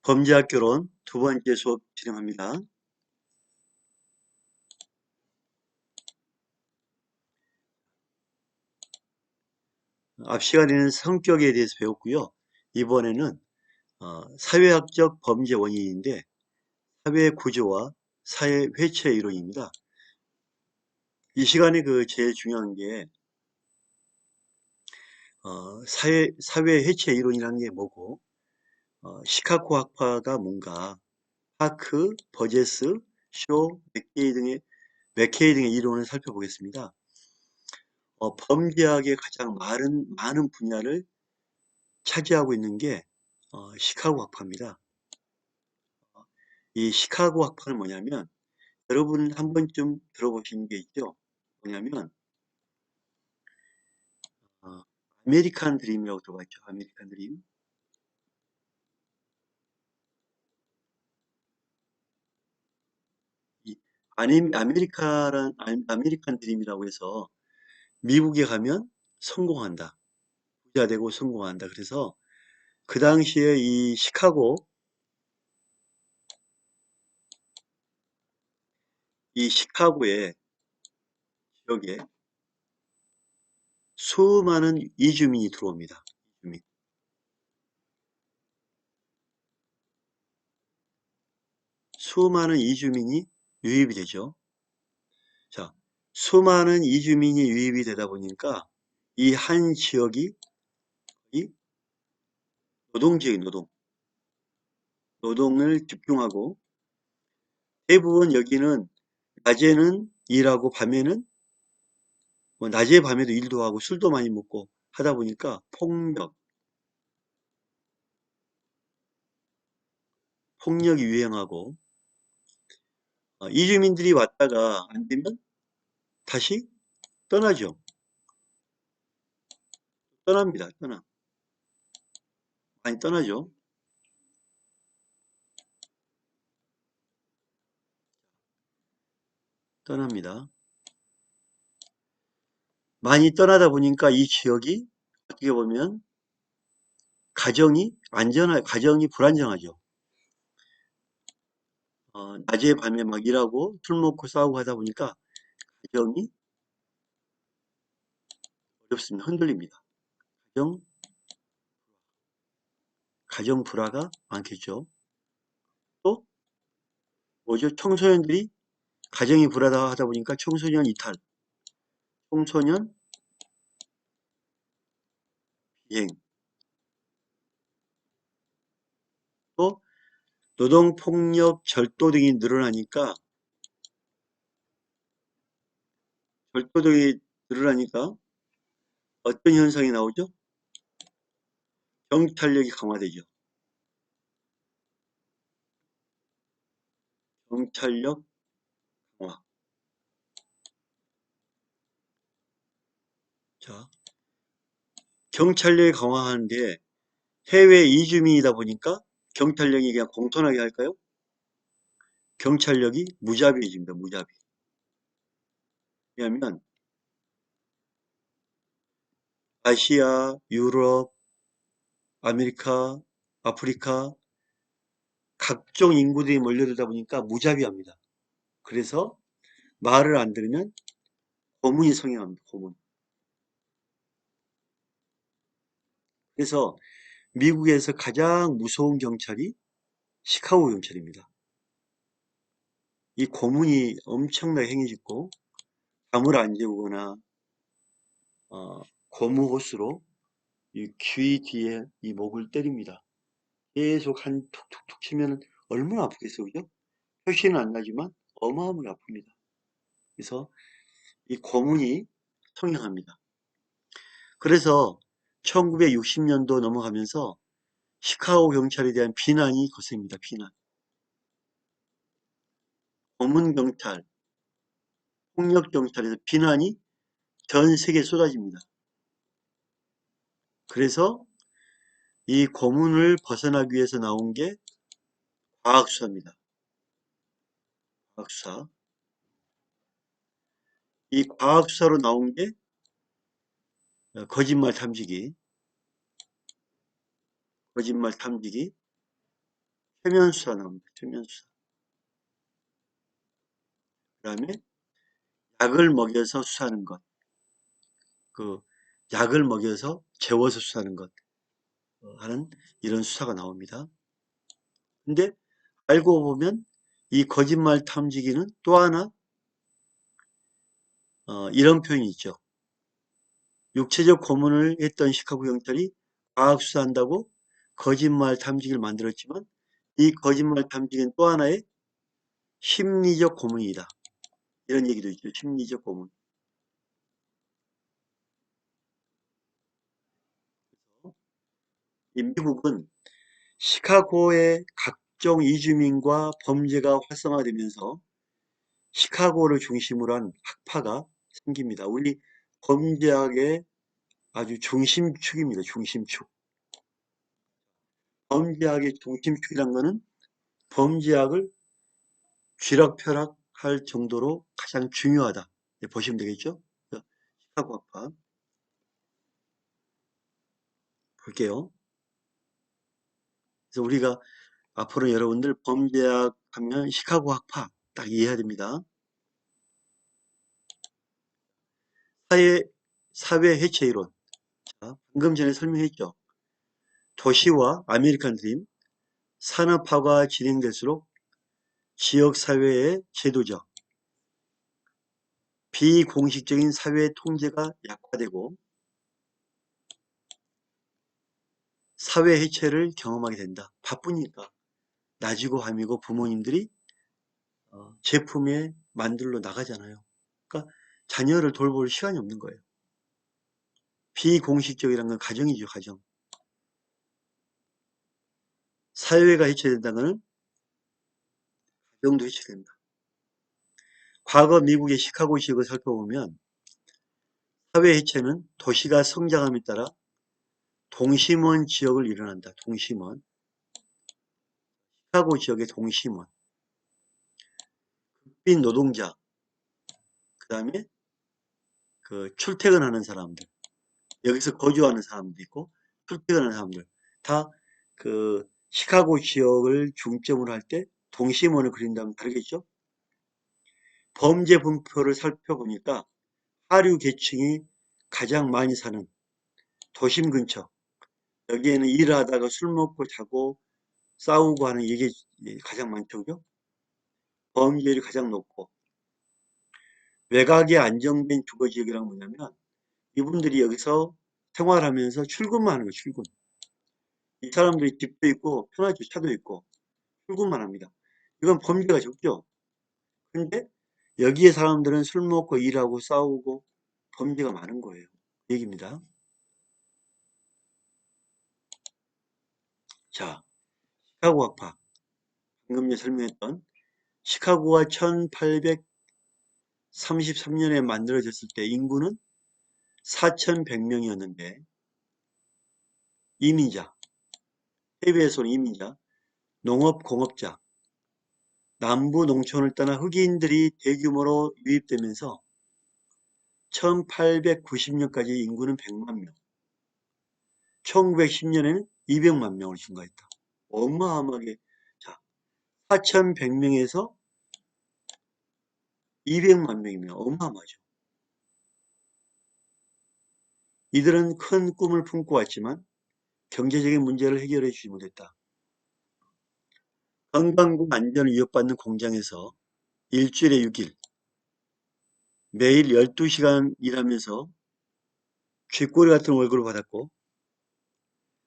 범죄학 개론 두 번째 수업 진행합니다. 앞 시간에는 성격에 대해서 배웠고요. 이번에는 사회학적 범죄 원인인데 사회 구조와 사회 회체 이론입니다. 이 시간에 제일 중요한 게 사회 회체 이론이라는 게 뭐고 시카고 학파가 뭔가 파크, 버제스, 쇼, 맥케이 등의 이론을 살펴보겠습니다. 범죄학의 가장 많은 분야를 차지하고 있는 게 시카고 학파입니다. 이 시카고 학파는 뭐냐면 여러분 한 번쯤 들어보신 게 있죠. 뭐냐면 어, 아메리칸 드림이라고 들어봤죠. 아메리칸 드림. 이 아메리칸 드림이라고 해서 미국에 가면 성공한다. 부자 되고 성공한다. 그래서 그 당시에 이 시카고의 지역에 수많은 이주민이 들어옵니다. 이주민. 수많은 이주민이 유입이 되죠. 자, 수많은 이주민이 유입이 되다 보니까 이 한 지역이 이 노동지역 노동을 집중하고 대부분 여기는 낮에는 일하고 밤에는 뭐 낮에 밤에도 일도 하고 술도 많이 먹고 하다 보니까 폭력이 유행하고 이주민들이 왔다가 안 되면 다시 떠나죠. 떠납니다. 많이 떠나죠. 떠납니다. 많이 떠나다 보니까 이 지역이 어떻게 보면 가정이 불안정하죠. 낮에 밤에 막 일하고 술 먹고 싸우고 하다 보니까 가정이 어렵습니다. 흔들립니다. 가정, 가정 불화가 많겠죠. 또 뭐죠? 청소년들이 가정이 불안하다 보니까 청소년 이탈, 청소년 비행, 또 노동폭력 절도 등이 늘어나니까 절도 등이 늘어나니까 어떤 현상이 나오죠? 경찰력이 강화되죠. 경찰력 강화. 자, 경찰력이 강화하는데 해외 이주민이다 보니까 경찰력이 그냥 공손하게 할까요? 경찰력이 무자비해집니다. 무자비. 왜냐하면 아시아, 유럽, 아메리카, 아프리카 각종 인구들이 몰려들다 보니까 무자비합니다. 그래서 말을 안 들으면 고문이 성행합니다. 고문. 그래서 미국에서 가장 무서운 경찰이 시카고 경찰입니다. 이 고문이 엄청나게 행해졌고 잠을 안 재우거나 고무 호스로 이 귀 뒤에 이 목을 때립니다. 계속 한 툭툭툭 치면 얼마나 아프겠어요, 그죠? 표시는 안 나지만 어마어마하게 아픕니다. 그래서 이 고문이 성행합니다. 그래서 1960년도 넘어가면서 시카고 경찰에 대한 비난이 거셉니다. 비난. 고문 경찰, 폭력 경찰에서 비난이 전 세계에 쏟아집니다. 그래서 이 고문을 벗어나기 위해서 나온 게 과학수사입니다. 과학수사. 이 과학수사로 나온 게 거짓말 탐지기, 최면수사 나옵니다. 최면수사. 그 다음에 약을 먹여서 수사하는 것. 그 약을 먹여서 재워서 수사하는 것. 하는 이런 수사가 나옵니다. 근데 알고 보면 이 거짓말 탐지기는 또 하나 이런 표현이 있죠. 육체적 고문을 했던 시카고 경찰이 과학 수사한다고 거짓말 탐지기를 만들었지만 이 거짓말 탐지기는 또 하나의 심리적 고문이다. 이런 얘기도 있죠. 심리적 고문. 이 미국은 시카고의 각종 이주민과 범죄가 활성화되면서 시카고를 중심으로 한 학파가 생깁니다. 우리 범죄학의 아주 중심축입니다. 중심축. 범죄학의 중심축이란 거는 범죄학을 쥐락펴락할 정도로 가장 중요하다. 보시면 되겠죠? 시카고 학파 볼게요. 그래서 우리가 앞으로 여러분들 범죄학 하면 시카고 학파 딱 이해해야 됩니다. 사회, 사회 해체 이론. 자, 방금 전에 설명했죠. 도시와 아메리칸 드림, 산업화가 진행될수록 지역사회의 제도적, 비공식적인 사회 통제가 약화되고 사회 해체를 경험하게 된다. 바쁘니까 낮이고 밤이고 부모님들이 제품에 만들러 나가잖아요. 그러니까 자녀를 돌볼 시간이 없는 거예요. 비공식적이라는 건 가정이죠, 가정. 사회가 해체된다는 것은 가정도 해체된다. 과거 미국의 시카고 지역을 살펴보면 사회 해체는 도시가 성장함에 따라 동심원 지역을 일어난다. 동심원. 시카고 지역의 동심원. 빈 노동자. 그 다음에 그 출퇴근하는 사람들. 여기서 거주하는 사람도 있고 출퇴근하는 사람들. 다 그 시카고 지역을 중점으로 할 때 동심원을 그린다면 다르겠죠? 범죄 분포를 살펴보니까 하류 계층이 가장 많이 사는 도심 근처. 여기에는 일을 하다가 술 먹고 자고 싸우고 하는 이게 가장 많죠. 그죠? 범죄율이 가장 높고 외곽의 안정된 주거지역이란 뭐냐면 이분들이 여기서 생활하면서 출근만 하는 거예요. 출근. 이 사람들이 집도 있고 편하죠. 차도 있고 출근만 합니다. 이건 범죄가 적죠. 근데 여기에 사람들은 술 먹고 일하고 싸우고 범죄가 많은 거예요. 얘기입니다. 자, 시카고 학파. 방금 전에 설명했던 시카고가 1833년에 만들어졌을 때 인구는 4,100명이었는데 이민자, 해외에서 온 이민자, 농업공업자, 남부 농촌을 떠나 흑인들이 대규모로 유입되면서 1890년까지 인구는 100만 명, 1910년에는 200만 명을 증가했다. 어마어마하게. 자, 4,100명에서 200만 명이면 어마어마하죠. 이들은 큰 꿈을 품고 왔지만 경제적인 문제를 해결해 주지 못했다. 건강과 안전을 위협받는 공장에서 일주일에 6일, 매일 12시간 일하면서 쥐꼬리 같은 월급을 받았고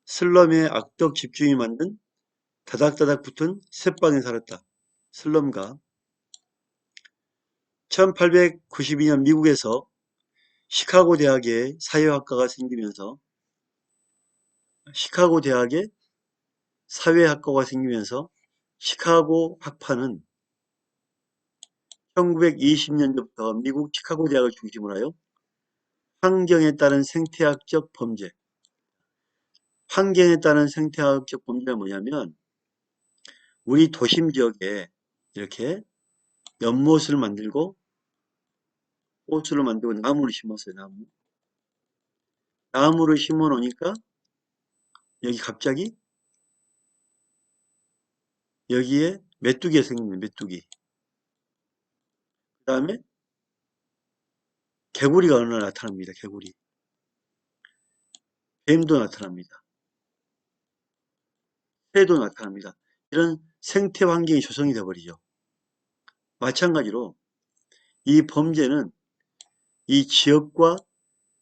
슬럼의 악덕 집주인이 만든 다닥다닥 붙은 셋방에 살았다. 슬럼가. 1892년 미국에서 시카고 대학에 사회학과가 생기면서 시카고 대학에 사회학과가 생기면서 시카고 학파는 1920년부터 미국 시카고 대학을 중심으로 하여 환경에 따른 생태학적 범죄, 환경에 따른 생태학적 범죄가 뭐냐면 우리 도심 지역에 이렇게 연못을 만들고 호수를 만들고 나무를 심었어요. 나무. 나무를 심어 놓으니까 여기 갑자기 여기에 메뚜기가 생깁니다. 메뚜기. 그 다음에 개구리가 어느 날 나타납니다. 개구리. 뱀도 나타납니다. 새도 나타납니다. 이런 생태 환경이 조성이 되어버리죠. 마찬가지로 이 범죄는 이 지역과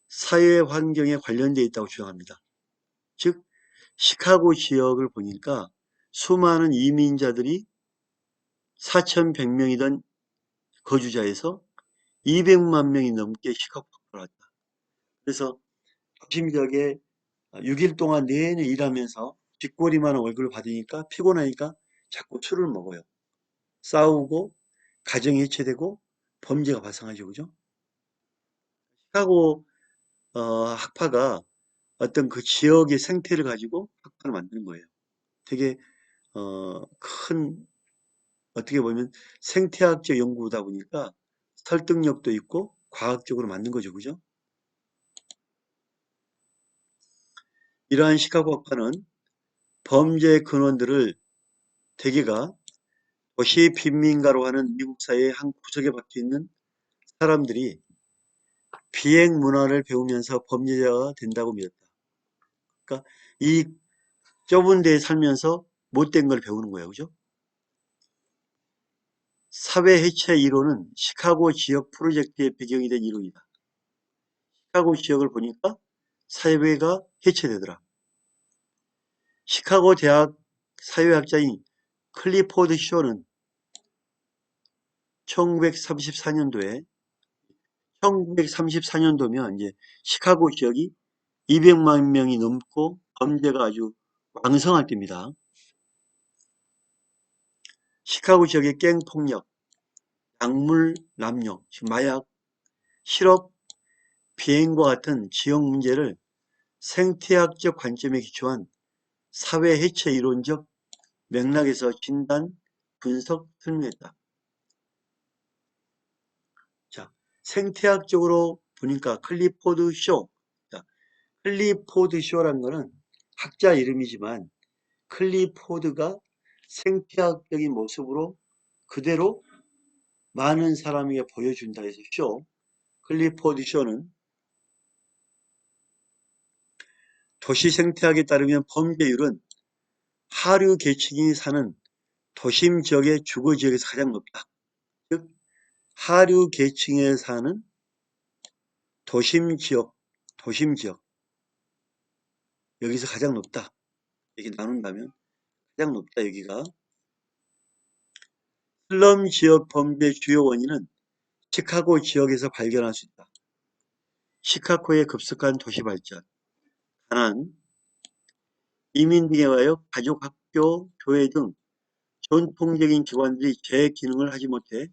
사회 환경에 관련되어 있다고 주장합니다. 즉 시카고 지역을 보니까 수많은 이민자들이 4,100명이던 거주자에서 200만 명이 넘게 시카고로 왔다. 그래서 도심 지역에 6일 동안 내내 일하면서 뒷골이만한 월급을 받으니까 피곤하니까 자꾸 술을 먹어요. 싸우고 가정이 해체되고 범죄가 발생하죠. 그죠? 시카고 학파가 어떤 그 지역의 생태를 가지고 학파를 만드는 거예요. 되게 큰 어떻게 보면 생태학적 연구다 보니까 설득력도 있고 과학적으로 맞는 거죠. 그죠? 이러한 시카고 학파는 범죄의 근원들을 대개가 도시 빈민가로 하는 미국 사회의 한 구석에 박혀 있는 사람들이 비행 문화를 배우면서 범죄자가 된다고 믿었다. 그러니까 이 좁은 데에 살면서 못된 걸 배우는 거예요. 그죠? 사회 해체 이론은 시카고 지역 프로젝트의 배경이 된 이론이다. 시카고 지역을 보니까 사회가 해체되더라. 시카고 대학 사회학자인 클리포드 쇼는 1934년도에 1934년도면 이제 시카고 지역이 200만 명이 넘고 범죄가 아주 왕성할 때입니다. 시카고 지역의 갱폭력, 약물 남용, 마약, 실업, 비행과 같은 지역 문제를 생태학적 관점에 기초한 사회 해체 이론적 맥락에서 진단, 분석, 설명했다. 자, 생태학적으로 보니까 클리포드 쇼. 자, 클리포드 쇼라는 거는 학자 이름이지만 클리포드가 생태학적인 모습으로 그대로 많은 사람에게 보여준다 해서 쇼. 클리포드 쇼는 도시 생태학에 따르면 범죄율은 하류 계층이 사는 도심 지역의 주거 지역에서 가장 높다. 즉 하류 계층에 사는 도심 지역 여기서 가장 높다. 이렇게 나눈다면 가장 높다 여기가. 슬럼 지역 범죄 주요 원인은 시카고 지역에서 발견할 수 있다. 시카고의 급속한 도시 발전, 가난, 이민 등에 의하여 가족, 학교, 교회 등 전통적인 기관들이 제 기능을 하지 못해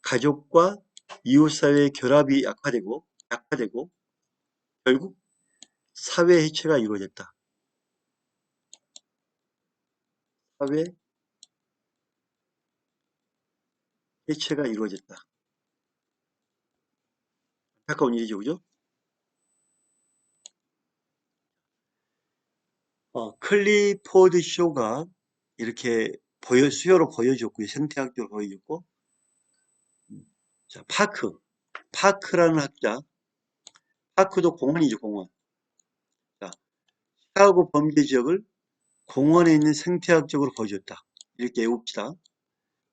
가족과 이웃사회의 결합이 약화되고 결국 사회 해체가 이루어졌다. 사회 해체가 이루어졌다. 안타까운 일이죠. 그죠? 클리포드 쇼가 이렇게 수요로 보여줬고요. 생태학적으로 보여줬고, 자, 파크라는 학자, 파크도 공원이죠, 공원. 자, 시카고 범죄 지역을 공원에 있는 생태학적으로 보여줬다. 이렇게 외웁시다.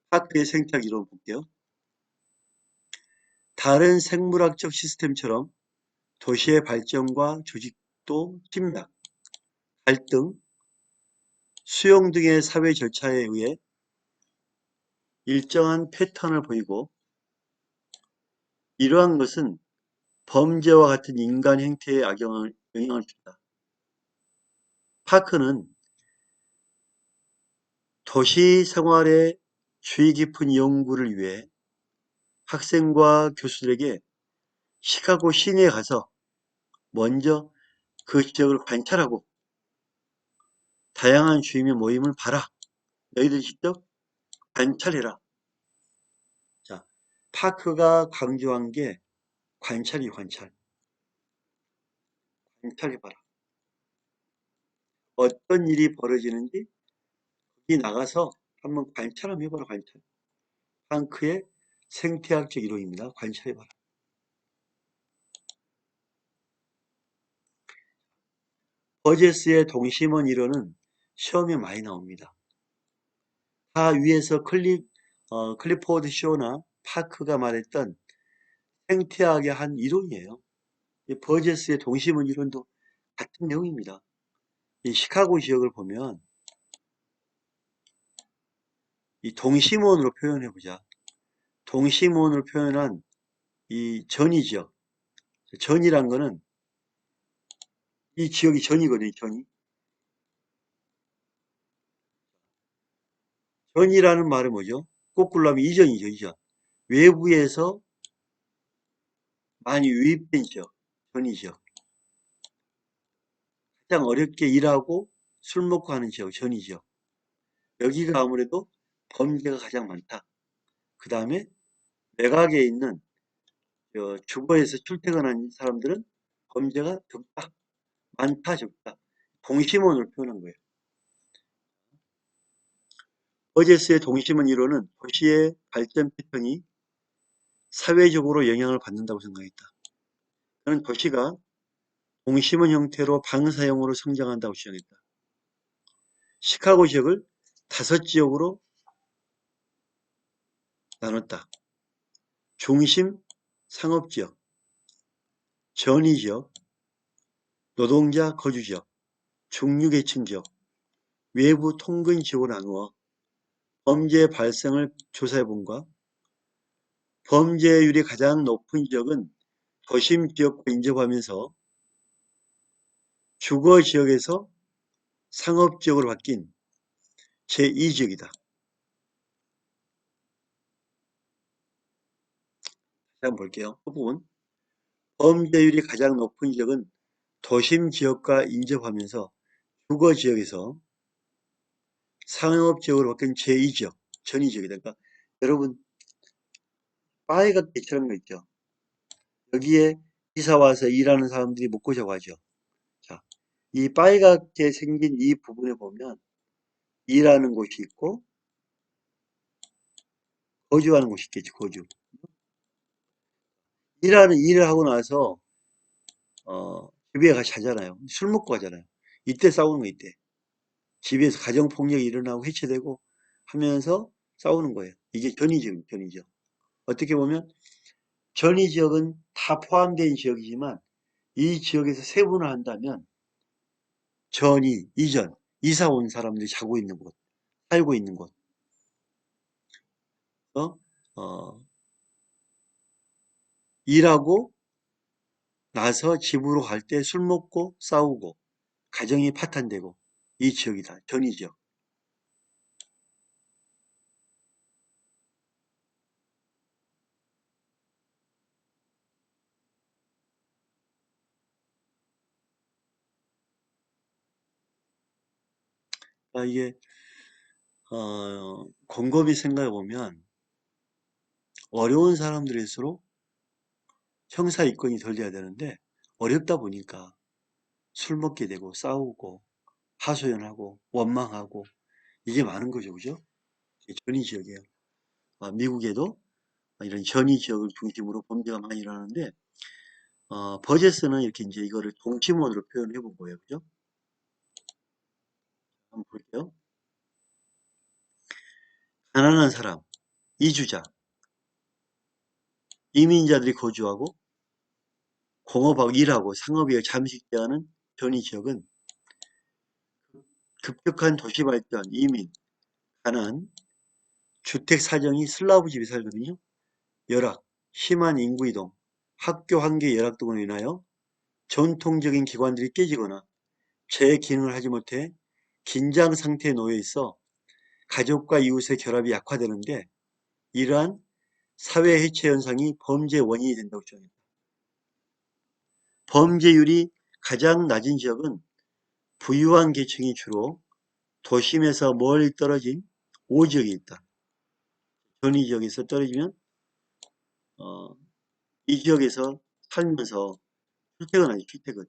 파크의 생태학 이론 볼게요. 다른 생물학적 시스템처럼 도시의 발전과 조직도 침략, 갈등, 수용 등의 사회 절차에 의해 일정한 패턴을 보이고 이러한 것은 범죄와 같은 인간 행태에 영향을 준다. 파크는 도시 생활의 주의 깊은 연구를 위해 학생과 교수들에게 시카고 시내에 가서 먼저 그 지역을 관찰하고 다양한 주민의 모임을 봐라. 너희들 직접 관찰해라. 자, 파크가 강조한 게 관찰이 관찰. 관찰해봐라. 어떤 일이 벌어지는지 거기 나가서 한번 관찰 한번 해봐라, 관찰. 플랑크의 생태학적 이론입니다. 관찰해봐라. 버제스의 동심원 이론은 시험에 많이 나옵니다. 다 위에서 클리포드 쇼나 파크가 말했던 생태학의 한 이론이에요. 이 버제스의 동심원 이론도 같은 내용입니다. 이 시카고 지역을 보면 이 동심원으로 표현해보자. 동심원으로 표현한 이 전이 지역. 전이란 거는 이 지역이 전이거든요, 전이. 전이라는 말은 뭐죠? 거꾸로 하면 이전이죠, 이전. 외부에서 많이 유입된 지역, 전이 지역. 가장 어렵게 일하고 술 먹고 하는 지역, 전이 지역. 여기가 아무래도 범죄가 가장 많다. 그 다음에 외곽에 있는 주거에서 출퇴근하는 사람들은 범죄가 적다, 많다, 적다. 동심원을 표현한 거예요. 버제스의 동심원 이론은 도시의 발전 패턴이 사회적으로 영향을 받는다고 생각했다. 그는 도시가 동심원 형태로 방사형으로 성장한다고 주장했다. 시카고 지역을 5지역으로 나눴다. 중심 상업지역, 전위지역, 노동자 거주지역, 중류계층지역, 외부 통근지역으로 나누어 범죄 발생을 조사해본과 범죄율이 가장 높은 지역은 도심지역과 인접하면서 주거지역에서 상업지역으로 바뀐 제2지역이다. 한번 볼게요. 그 부분. 범죄율이 가장 높은 지역은 도심지역과 인접하면서 주거지역에서 상업지역으로 바뀐 제2지역, 전위지역이다. 그러니까 여러분 파이가게처럼 거 있죠. 여기에 이사 와서 일하는 사람들이 묵고 자고 하죠. 자, 이 빨갛게 생긴 이 부분에 보면 일하는 곳이 있고 거주하는 곳이 있겠지, 거주. 일을 하고 나서 집에 가서 자잖아요. 술 먹고 가잖아요. 이때 싸우는 거 이때. 집에서 가정폭력이 일어나고 해체되고 하면서 싸우는 거예요. 이게 전이지역. 어떻게 보면 전이지역은 다 포함된 지역이지만 이 지역에서 세분을 한다면 전이, 이전, 이사 온 사람들이 자고 있는 곳, 살고 있는 곳, 어, 일하고 나서 집으로 갈 때 술 먹고 싸우고 가정이 파탄되고 이 지역이다. 전이지역. 이게 곰곰이 생각해 보면 어려운 사람들일수록 형사 입건이 덜 돼야 되는데 어렵다 보니까 술 먹게 되고 싸우고 하소연하고 원망하고 이게 많은 거죠, 그죠? 전이 지역이에요. 미국에도 이런 전이 지역을 중심으로 범죄가 많이 일어나는데 버제스는 이렇게 이제 이거를 동심원으로 표현해 본 거예요, 그죠? 한번 볼게요. 가난한 사람, 이주자, 이민자들이 거주하고 공업하고 일하고 상업에 잠식되어하는 전이 지역은 급격한 도시 발전, 이민, 가난, 주택 사정이 슬라브 집에 살거든요. 열악, 심한 인구 이동, 학교 환경 열악 등으로 인하여 전통적인 기관들이 깨지거나 재기능을 하지 못해 긴장 상태에 놓여 있어 가족과 이웃의 결합이 약화되는데 이러한 사회 해체 현상이 범죄 원인이 된다고 주장합니다. 범죄율이 가장 낮은 지역은 부유한 계층이 주로 도심에서 멀리 떨어진 오지역에 있다. 전이 지역에서 떨어지면 어, 이 지역에서 살면서 출퇴근하지, 출퇴근.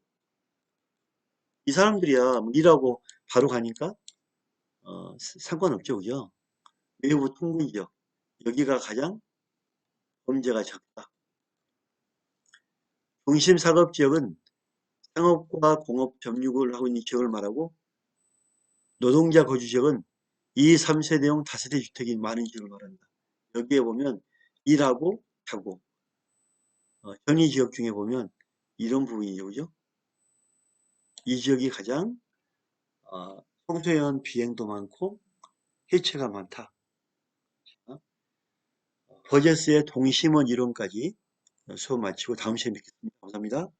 이 사람들이야 뭐 일하고 바로 가니까 상관없죠, 그죠? 외부 통근지역, 여기가 가장 범죄가 적다. 중심사업지역은 상업과 공업 점유구를 하고 있는 지역을 말하고, 노동자 거주지역은 2, 3세대용 다세대 주택이 많은 지역을 말합니다. 여기에 보면 일하고 자고, 현위 지역 중에 보면 이런 부분이죠. 그죠? 이 지역이 가장 청소년 비행도 많고 해체가 많다. 버제스의 동심원 이론까지 수업 마치고 다음 시간에 뵙겠습니다. 감사합니다.